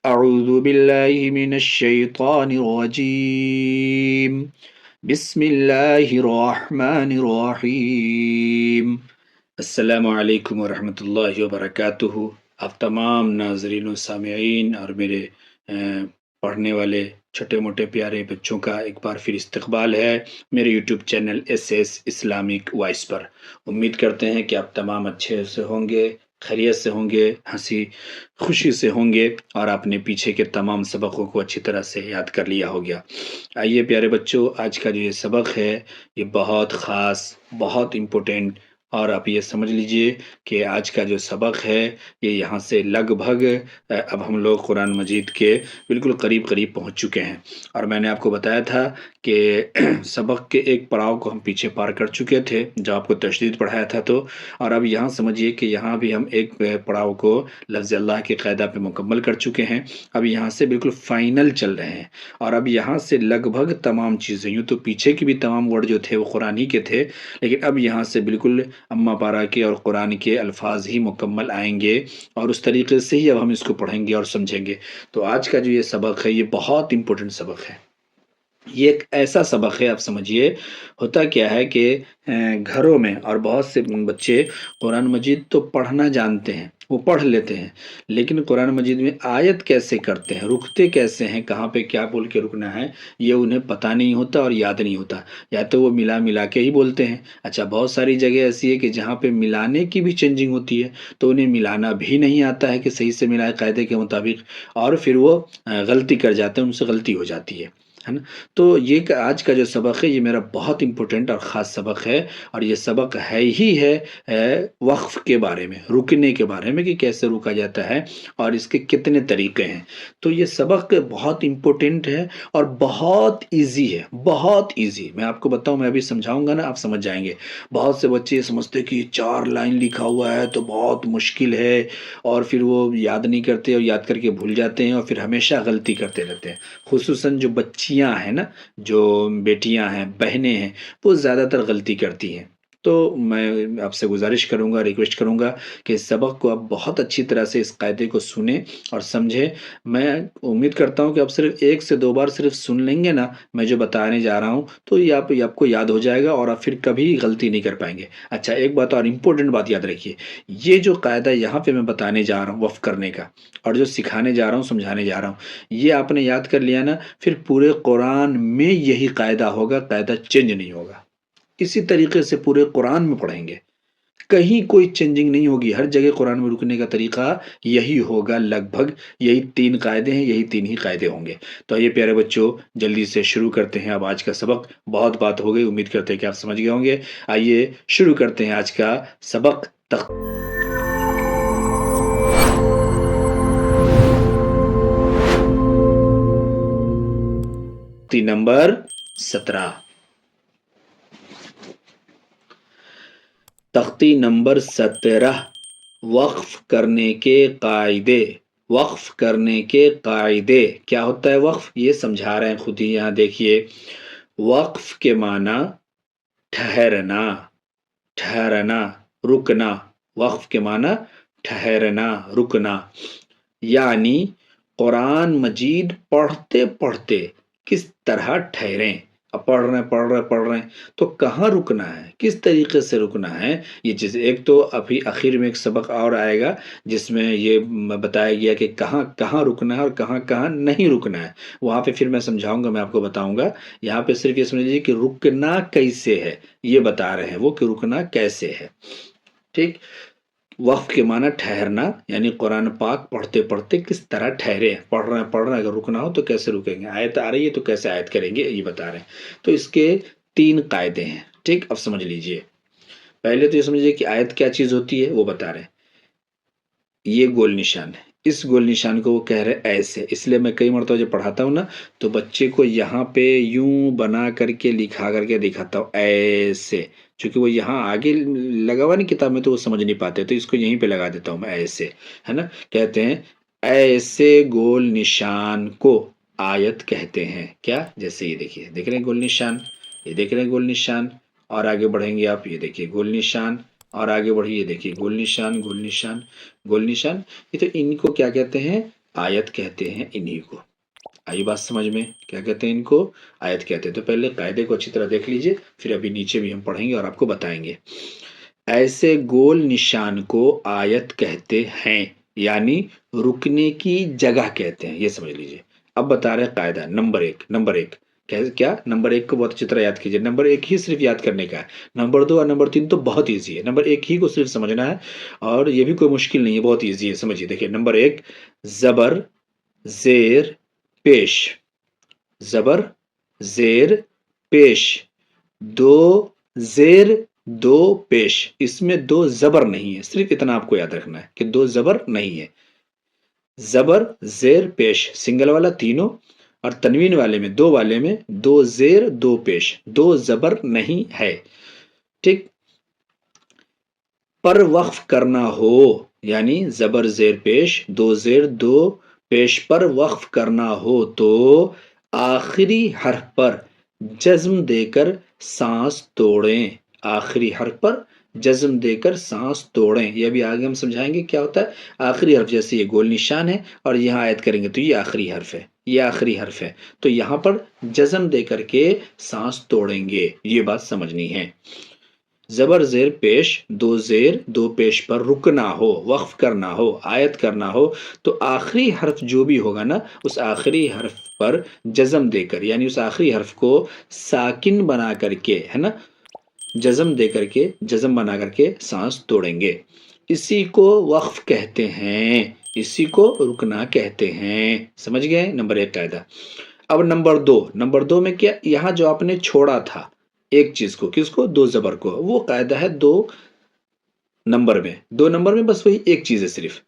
اعوذ باللہ من الشیطان الرجیم بسم اللہ الرحمن الرحیم۔ السلام علیکم ورحمۃ اللہ وبرکاتہ۔ آپ تمام ناظرین و سامعین اور میرے پڑھنے والے چھوٹے موٹے پیارے بچوں کا ایک بار پھر استقبال ہے میرے YouTube channel S S Islamic voice پر۔ امید کرتے ہیں کہ آپ تمام اچھے سے ہوں گے، خیریت سے ہوں گے، ہنسی خوشی سے ہوں گے، اور آپ نے پیچھے کے تمام سبقوں کو اچھی طرح سے یاد کر لیا ہو گیا۔ آئیے پیارے بچوں، آج کا جو یہ سبق ہے یہ بہت خاص، بہت امپورٹنٹ، اور آپ یہ سمجھ لیجئے کہ آج کا جو سبق ہے یہ یہاں سے لگ بھگ اب ہم لوگ قرآن مجید کے بالکل قریب قریب پہنچ چکے ہیں۔ اور میں نے آپ کو بتایا تھا کہ سبق کے ایک پڑاؤ کو ہم پیچھے پار کر چکے تھے جب آپ کو تشدید پڑھایا تھا تو، اور اب یہاں سمجھیے کہ یہاں بھی ہم ایک پڑاؤ کو لفظ اللہ کے قاعدہ پہ مکمل کر چکے ہیں۔ اب یہاں سے بالکل فائنل چل رہے ہیں، اور اب یہاں سے لگ بھگ تمام چیزیں، یوں تو پیچھے کی بھی تمام ورڈ جو تھے وہ قرآن ہی کے تھے، لیکن اب یہاں سے بالکل اما پارا کے اور قرآن کے الفاظ ہی مکمل آئیں گے، اور اس طریقے سے ہی اب ہم اس کو پڑھیں گے اور سمجھیں گے۔ تو آج کا جو یہ سبق ہے یہ بہت امپورٹنٹ سبق ہے۔ یہ ایک ایسا سبق ہے، آپ سمجھیے ہوتا کیا ہے کہ گھروں میں اور بہت سے بچے قرآن مجید تو پڑھنا جانتے ہیں، وہ پڑھ لیتے ہیں، لیکن قرآن مجید میں آیت کیسے کرتے ہیں، رکتے کیسے ہیں، کہاں پہ کیا بول کے رکنا ہے، یہ انہیں پتہ نہیں ہوتا اور یاد نہیں ہوتا، یا تو وہ ملا ملا کے ہی بولتے ہیں۔ اچھا، بہت ساری جگہ ایسی ہے کہ جہاں پہ ملانے کی بھی چینجنگ ہوتی ہے تو انہیں ملانا بھی نہیں آتا ہے کہ صحیح سے ملائے قاعدے کے مطابق، اور پھر وہ غلطی کر جاتے ہیں، ان سے غلطی ہو جاتی ہے نا۔ تو یہ آج کا جو سبق ہے یہ میرا بہت امپورٹنٹ اور خاص سبق ہے، اور یہ سبق ہی ہے وقف کے بارے میں، رکنے کے بارے میں کہ کیسے رکا جاتا ہے اور اس کے کتنے طریقے ہیں۔ تو یہ سبق بہت امپورٹنٹ ہے اور بہت ایزی ہے، بہت ایزی۔ میں آپ کو بتاؤں، میں ابھی سمجھاؤں گا نا، آپ سمجھ جائیں گے۔ بہت سے بچے یہ سمجھتے کہ 4 لائن لکھا ہوا ہے تو بہت مشکل ہے، اور پھر وہ یاد نہیں کرتے اور یاد کر کے بھول جاتے ہیں، اور پھر ہمیشہ غلطی کرتے رہتے ہیں۔ خصوصاً جو بچیاں ہیں نا، جو بیٹیاں ہیں، بہنیں ہیں، وہ زیادہ تر غلطی کرتی ہیں۔ تو میں آپ سے گزارش کروں گا، ریکویسٹ کروں گا کہ اس سبق کو آپ بہت اچھی طرح سے اس قاعدے کو سنیں اور سمجھیں۔ میں امید کرتا ہوں کہ آپ صرف 1 سے 2 بار صرف سن لیں گے نا میں جو بتانے جا رہا ہوں، تو یہ آپ کو یاد ہو جائے گا اور آپ پھر کبھی غلطی نہیں کر پائیں گے۔ اچھا، ایک بات اور امپورٹنٹ بات یاد رکھیے، یہ جو قاعدہ یہاں پہ میں بتانے جا رہا ہوں وقف کرنے کا، اور جو سکھانے جا رہا ہوں، سمجھانے جا رہا ہوں، یہ آپ نے یاد کر لیا نا، پھر پورے قرآن میں یہی قاعدہ ہوگا، قاعدہ چینج نہیں ہوگا۔ اسی طریقے سے پورے قرآن میں پڑھیں گے، کہیں کوئی چینجنگ نہیں ہوگی، ہر جگہ قرآن میں رکنے کا طریقہ یہی ہوگا، لگ بھگ یہی 3 قاعدے ہیں، یہی 3 ہی قاعدے ہوں گے۔ تو آئیے پیارے بچوں، جلدی سے شروع کرتے ہیں اب آج کا سبق۔ بہت بات ہو گئی، امید کرتے ہیں کہ آپ سمجھ گئے ہوں گے۔ آئیے شروع کرتے ہیں آج کا سبق۔ تختی نمبر 17، تختی نمبر 17، وقف کرنے کے قاعدے۔ وقف کرنے کے قاعدے کیا ہوتا ہے؟ وقف یہ سمجھا رہے ہیں خود ہی، یہاں دیکھیے۔ وقف کے معنی ٹھہرنا، ٹھہرنا، رکنا۔ وقف کے معنی ٹھہرنا، رکنا، یعنی قرآن مجید پڑھتے پڑھتے کس طرح ٹھہریں۔ اب پڑھ رہے ہیں تو کہاں رکنا ہے، کس طریقے سے رکنا ہے، یہ چیز ایک تو ابھی آخر میں ایک سبق اور آئے گا جس میں یہ بتایا گیا کہ کہاں کہاں رکنا ہے اور کہاں کہاں نہیں رکنا ہے، وہاں پہ پھر میں سمجھاؤں گا، میں آپ کو بتاؤں گا۔ یہاں پہ صرف یہ سمجھ لیجیے کہ رکنا کیسے ہے، یہ بتا رہے ہیں وہ کہ رکنا کیسے ہے، ٹھیک۔ وقف کے معنی ٹھہرنا، یعنی قرآن پاک پڑھتے پڑھتے کس طرح ٹھہرے، پڑھ رہے ہیں، اگر رکنا ہو تو کیسے رکیں گے، آیت آ رہی ہے تو کیسے آیت کریں گے، یہ بتا رہے ہیں۔ تو اس کے 3 قاعدے ہیں، ٹھیک۔ اب سمجھ لیجئے، پہلے تو یہ سمجھیے کہ آیت کیا چیز ہوتی ہے وہ بتا رہے ہیں۔ یہ گول نشان ہے، اس گول نشان کو وہ کہہ رہے ایسے، اس لیے میں کئی مرتبہ جب پڑھاتا ہوں نا تو بچے کو یہاں پہ یوں بنا کر کے لکھا کر کے دکھاتا ہوں ایسے، چونکہ وہ یہاں آگے لگا ہوا نہیں کتاب میں تو وہ سمجھ نہیں پاتے، تو اس کو یہیں پہ لگا دیتا ہوں میں ایسے، ہے نا۔ کہتے ہیں ایسے گول نشان کو آیت کہتے ہیں، کیا؟ جیسے یہ دیکھیے، دیکھ رہے ہیں گول نشان، یہ دیکھ رہے ہیں گول نشان، اور آگے بڑھیں گے آپ، یہ دیکھیے گول نشان، اور آگے بڑھیے، دیکھیے گول نشان، گول نشان، گول نشان۔ یہ تو ان کو کیا کہتے ہیں؟ آیت کہتے ہیں انہی کو۔ آئی بات سمجھ میں؟ کیا کہتے ہیں ان کو؟ آیت کہتے ہیں۔ تو پہلے قاعدے کو اچھی طرح دیکھ لیجئے، پھر ابھی نیچے بھی ہم پڑھیں گے اور آپ کو بتائیں گے۔ ایسے گول نشان کو آیت کہتے ہیں، یعنی رکنے کی جگہ کہتے ہیں، یہ سمجھ لیجئے۔ اب بتا رہے قاعدہ نمبر ایک کیا؟ نمبر ایک کو بہت اچھی طرح یاد کیجئے۔ نمبر ایک ہی صرف یاد کرنے کا ہے، نمبر دو اور نمبر تین تو بہت ایزی ہے، نمبر ایک ہی کو صرف سمجھنا ہے، اور یہ بھی کوئی مشکل نہیں ہے، بہت ایزی ہے، سمجھیے۔ دیکھیے نمبر ایک، زبر زیر پیش، زبر زیر پیش، دو زیر دو پیش، اس میں دو زبر نہیں ہے، صرف اتنا آپ کو یاد رکھنا ہے کہ دو زبر نہیں ہے۔ زبر زیر پیش سنگل والا تینوں، اور تنوین والے میں دو زیر دو پیش، دو زبر نہیں ہے، ٹھیک۔ پر وقف کرنا ہو، یعنی زبر زیر پیش دو زیر دو پیش پر وقف کرنا ہو تو آخری حرف پر جزم دے کر سانس توڑیں، آخری حرف پر جزم دے کر سانس توڑیں۔ یہ بھی آگے ہم سمجھائیں گے کیا ہوتا ہے۔ آخری حرف جیسے یہ گول نشان ہے اور یہاں آیت کریں گے تو یہ آخری حرف ہے، یہ آخری حرف ہے، تو یہاں پر جزم دے کر کے سانس توڑیں گے، یہ بات سمجھنی ہے۔ زبر زیر پیش دو زیر دو پیش پر رکنا ہو، وقف کرنا ہو، آیت کرنا ہو تو آخری حرف جو بھی ہوگا نا، اس آخری حرف پر جزم دے کر، یعنی اس آخری حرف کو ساکن بنا کر کے، ہے نا، جزم بنا کر کے سانس توڑیں گے۔ اسی کو وقف کہتے ہیں، اسی کو رکنا کہتے ہیں، سمجھ گئے؟ نمبر ایک قاعدہ۔ اب نمبر دو میں کیا؟ یہاں جو آپ نے چھوڑا تھا ایک چیز کو، کس کو؟ دو زبر کو، وہ قاعدہ ہے دو نمبر میں بس وہی ایک چیز ہے صرف۔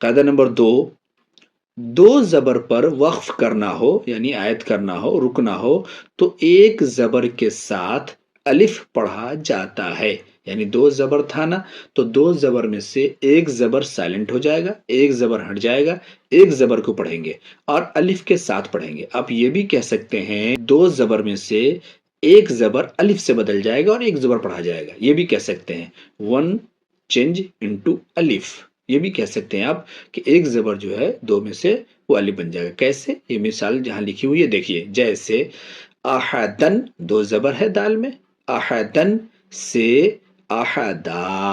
قاعدہ نمبر دو زبر پر وقف کرنا ہو، یعنی آیت کرنا ہو، رکنا ہو تو ایک زبر کے ساتھ الف پڑھا جاتا ہے، یعنی دو زبر تھا نا، تو دو زبر میں سے ایک زبر سائلنٹ ہو جائے گا، ایک زبر ہٹ جائے گا، ایک زبر کو پڑھیں گے اور الف کے ساتھ پڑھیں گے۔ آپ یہ بھی کہہ سکتے ہیں دو زبر میں سے ایک زبر الف سے بدل جائے گا اور ایک زبر پڑھا جائے گا، یہ بھی کہہ سکتے ہیں، ون چینج انٹو الف، یہ بھی کہہ سکتے ہیں آپ کہ ایک زبر جو ہے دو میں سے وہ الف بن جائے گا۔ کیسے؟ یہ مثال جہاں لکھی ہوئی ہے دیکھیے، جیسے احدن دو زبر ہے دال میں، احدن سے احدا،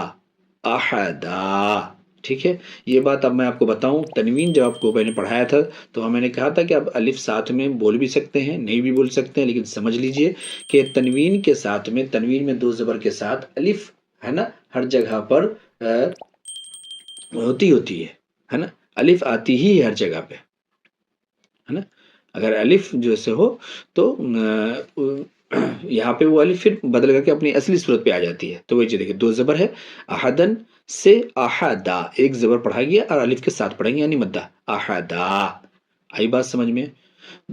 احدا، ٹھیک ہے۔ یہ بات اب میں آپ کو بتاؤں، تنوین جب آپ کو میں نے پڑھایا تھا تو میں نے کہا تھا کہ اب الف ساتھ میں بول بھی سکتے ہیں، نہیں بھی بول سکتے ہیں، لیکن سمجھ لیجئے کہ تنوین میں دو زبر کے ساتھ الف، ہے نا، ہر جگہ پر ہوتی ہے نا، الف آتی ہی ہر جگہ پہ، ہے نا۔ اگر الف جیسے ہو تو یہاں پہ وہ الف پھر بدل کر کے اپنی اصلی صورت پہ آ جاتی ہے، تو وہی دیکھیں دو زبر ہے، احدن سے احدا، ایک زبر پڑھا گیا اور الف کے ساتھ پڑھیں گے یعنی مدہ، احدا۔ آئی بات سمجھ میں؟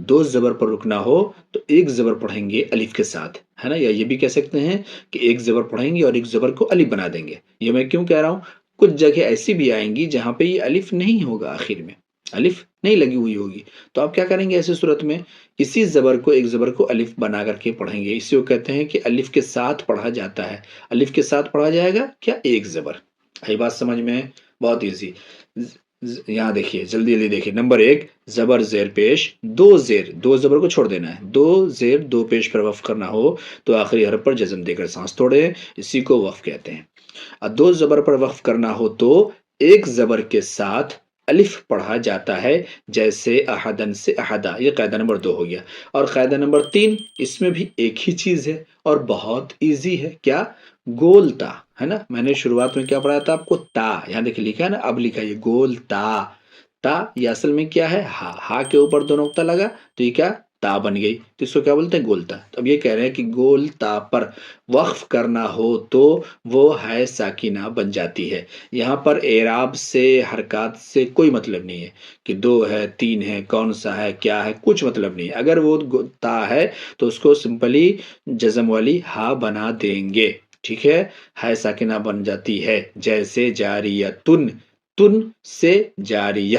دو زبر پر رکنا ہو تو ایک زبر پڑھیں گے الف کے ساتھ، ہے نا، یا یہ بھی کہہ سکتے ہیں کہ ایک زبر پڑھیں گے اور ایک زبر کو الف بنا دیں گے۔ یہ میں کیوں کہہ رہا ہوں؟ کچھ جگہ ایسی بھی آئیں گی جہاں پہ یہ الف نہیں ہوگا، آخر میں الف نہیں لگی ہوئی ہوگی، تو آپ کیا کریں گے ایسی صورت میں؟ اسی زبر کو، ایک زبر کو الف بنا کر کے پڑھیں گے، اسی کو کہتے ہیں کہ الف کے ساتھ پڑھا جاتا ہے۔ الف کے ساتھ پڑھا جائے گا کیا؟ ایک زبر۔ آئی بات سمجھ میں؟ بہت ایزی۔ یہاں دیکھیے، جلدی دیکھیے، نمبر ایک، زبر زیر پیش دو زبر کو چھوڑ دینا ہے، دو زیر دو پیش پر وقف کرنا ہو تو آخری حرف پر جزم دے کر سانس توڑے، اسی کو وقف کہتے ہیں۔ اور دو زبر پر وقف کرنا ہو تو ایک زبر کے ساتھ الف پڑھا جاتا ہے، جیسے احدن سے احدا، یہ قاعدہ نمبر 2 ہو گیا۔ اور قاعدہ نمبر 3، اس میں بھی ایک ہی چیز ہے اور بہت ایزی ہے، کیا؟ گول تا، ہے نا۔ میں نے شروعات میں کیا پڑھایا تھا آپ کو؟ تا، یہاں دیکھیں لکھا ہے نا، اب لکھا ہے یہ گول تا یہ اصل میں کیا ہے؟ ہا کے اوپر دو نقطہ لگا تو یہ کیا؟ تا بن گئی، تو اس کو کیا بولتے ہیں؟ گولتا۔ اب یہ کہہ رہے ہیں کہ گول تا پر وقف کرنا ہو تو وہ ہے ساکینہ بن جاتی ہے۔ یہاں پر اعراب سے، حرکات سے کوئی مطلب نہیں ہے کہ 2 ہے 3 ہے، کون سا ہے، کیا ہے، کچھ مطلب نہیں ہے۔ اگر وہ تا ہے تو اس کو سمپلی جزم والی ہا بنا دیں گے، ٹھیک ہے ساکینہ بن جاتی ہے، جیسے جاریتن، تن سے جاریہ،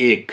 1।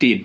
3,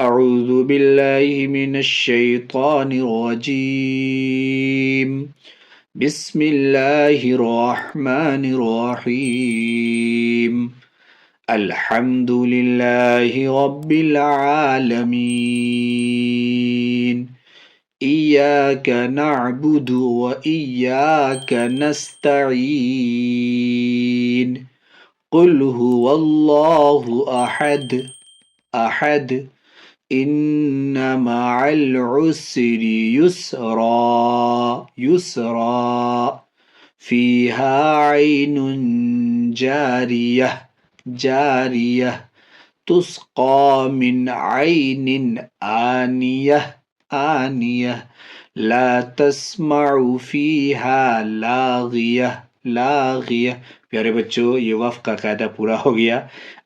أعوذ بالله من الشيطان الرجيم بسم الله الرحمن الرحيم الحمد لله رب العالمين إياك نعبد وإياك نستعين قل هو الله أحد أحد إن مع العسر يسرا فيها عين جارية تسقى من عين آنية لا تسمع فيها لاغية. پیارے بچوں، یہ وقف کا قاعدہ پورا ہو گیا.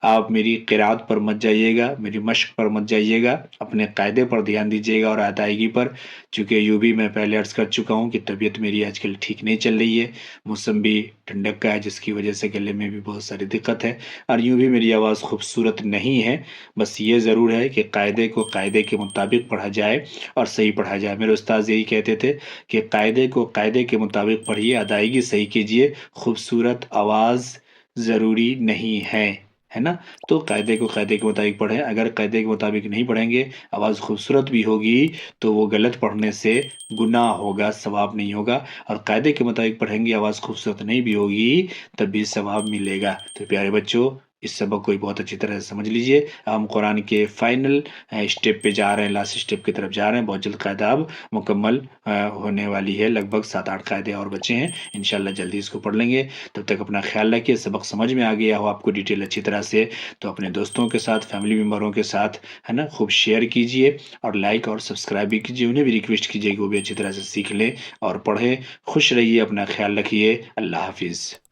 آپ میری قرأت پر مت جائیے گا، میری مشق پر مت جائیے گا، اپنے قاعدے پر دھیان دیجیے گا اور ادائیگی پر. چونکہ یوں بھی میں پہلے عرض کر چکا ہوں کہ طبیعت میری آج کل ٹھیک نہیں چل رہی ہے، موسم بھی ٹھنڈک کا ہے جس کی وجہ سے گلے میں بھی بہت ساری دقت ہے، اور یوں بھی میری آواز خوبصورت نہیں ہے. بس یہ ضرور ہے کہ قاعدے کو قاعدے کے مطابق پڑھا جائے اور صحیح پڑھا جائے. میرے استاد یہی کہتے تھے کہ قاعدے کو قاعدے کے مطابق پڑھیے، ادائیگی صحیح کیجیے. خوبصورت آواز ضروری نہیں ہے نا؟ تو قاعدے کو قاعدے کے مطابق پڑھیں. اگر قاعدے کے مطابق نہیں پڑھیں گے، آواز خوبصورت بھی ہوگی تو وہ غلط پڑھنے سے گناہ ہوگا، ثواب نہیں ہوگا. اور قاعدے کے مطابق پڑھیں گے، آواز خوبصورت نہیں بھی ہوگی تب بھی ثواب ملے گا. تو پیارے بچوں، اس سبق کو بہت اچھی طرح سے سمجھ لیجئے. ہم قرآن کے فائنل اسٹیپ پہ جا رہے ہیں، لاسٹ اسٹیپ کی طرف جا رہے ہیں. بہت جلد قاعدہ اب مکمل ہونے والی ہے، لگ بھگ 7-8 قاعدے اور بچے ہیں. انشاءاللہ جلدی اس کو پڑھ لیں گے. تب تک اپنا خیال رکھیے. سبق سمجھ میں آ گیا ہو آپ کو ڈیٹیل اچھی طرح سے تو اپنے دوستوں کے ساتھ، فیملی ممبروں کے ساتھ ہے نا خوب شیئر کیجئے، اور لائک اور سبسکرائب بھی کیجئے. انہیں بھی ریکویسٹ کیجئے کہ وہ بھی اچھی طرح سے سیکھ لیں اور پڑھیں. خوش رہیے، اپنا خیال رکھیے. اللہ حافظ.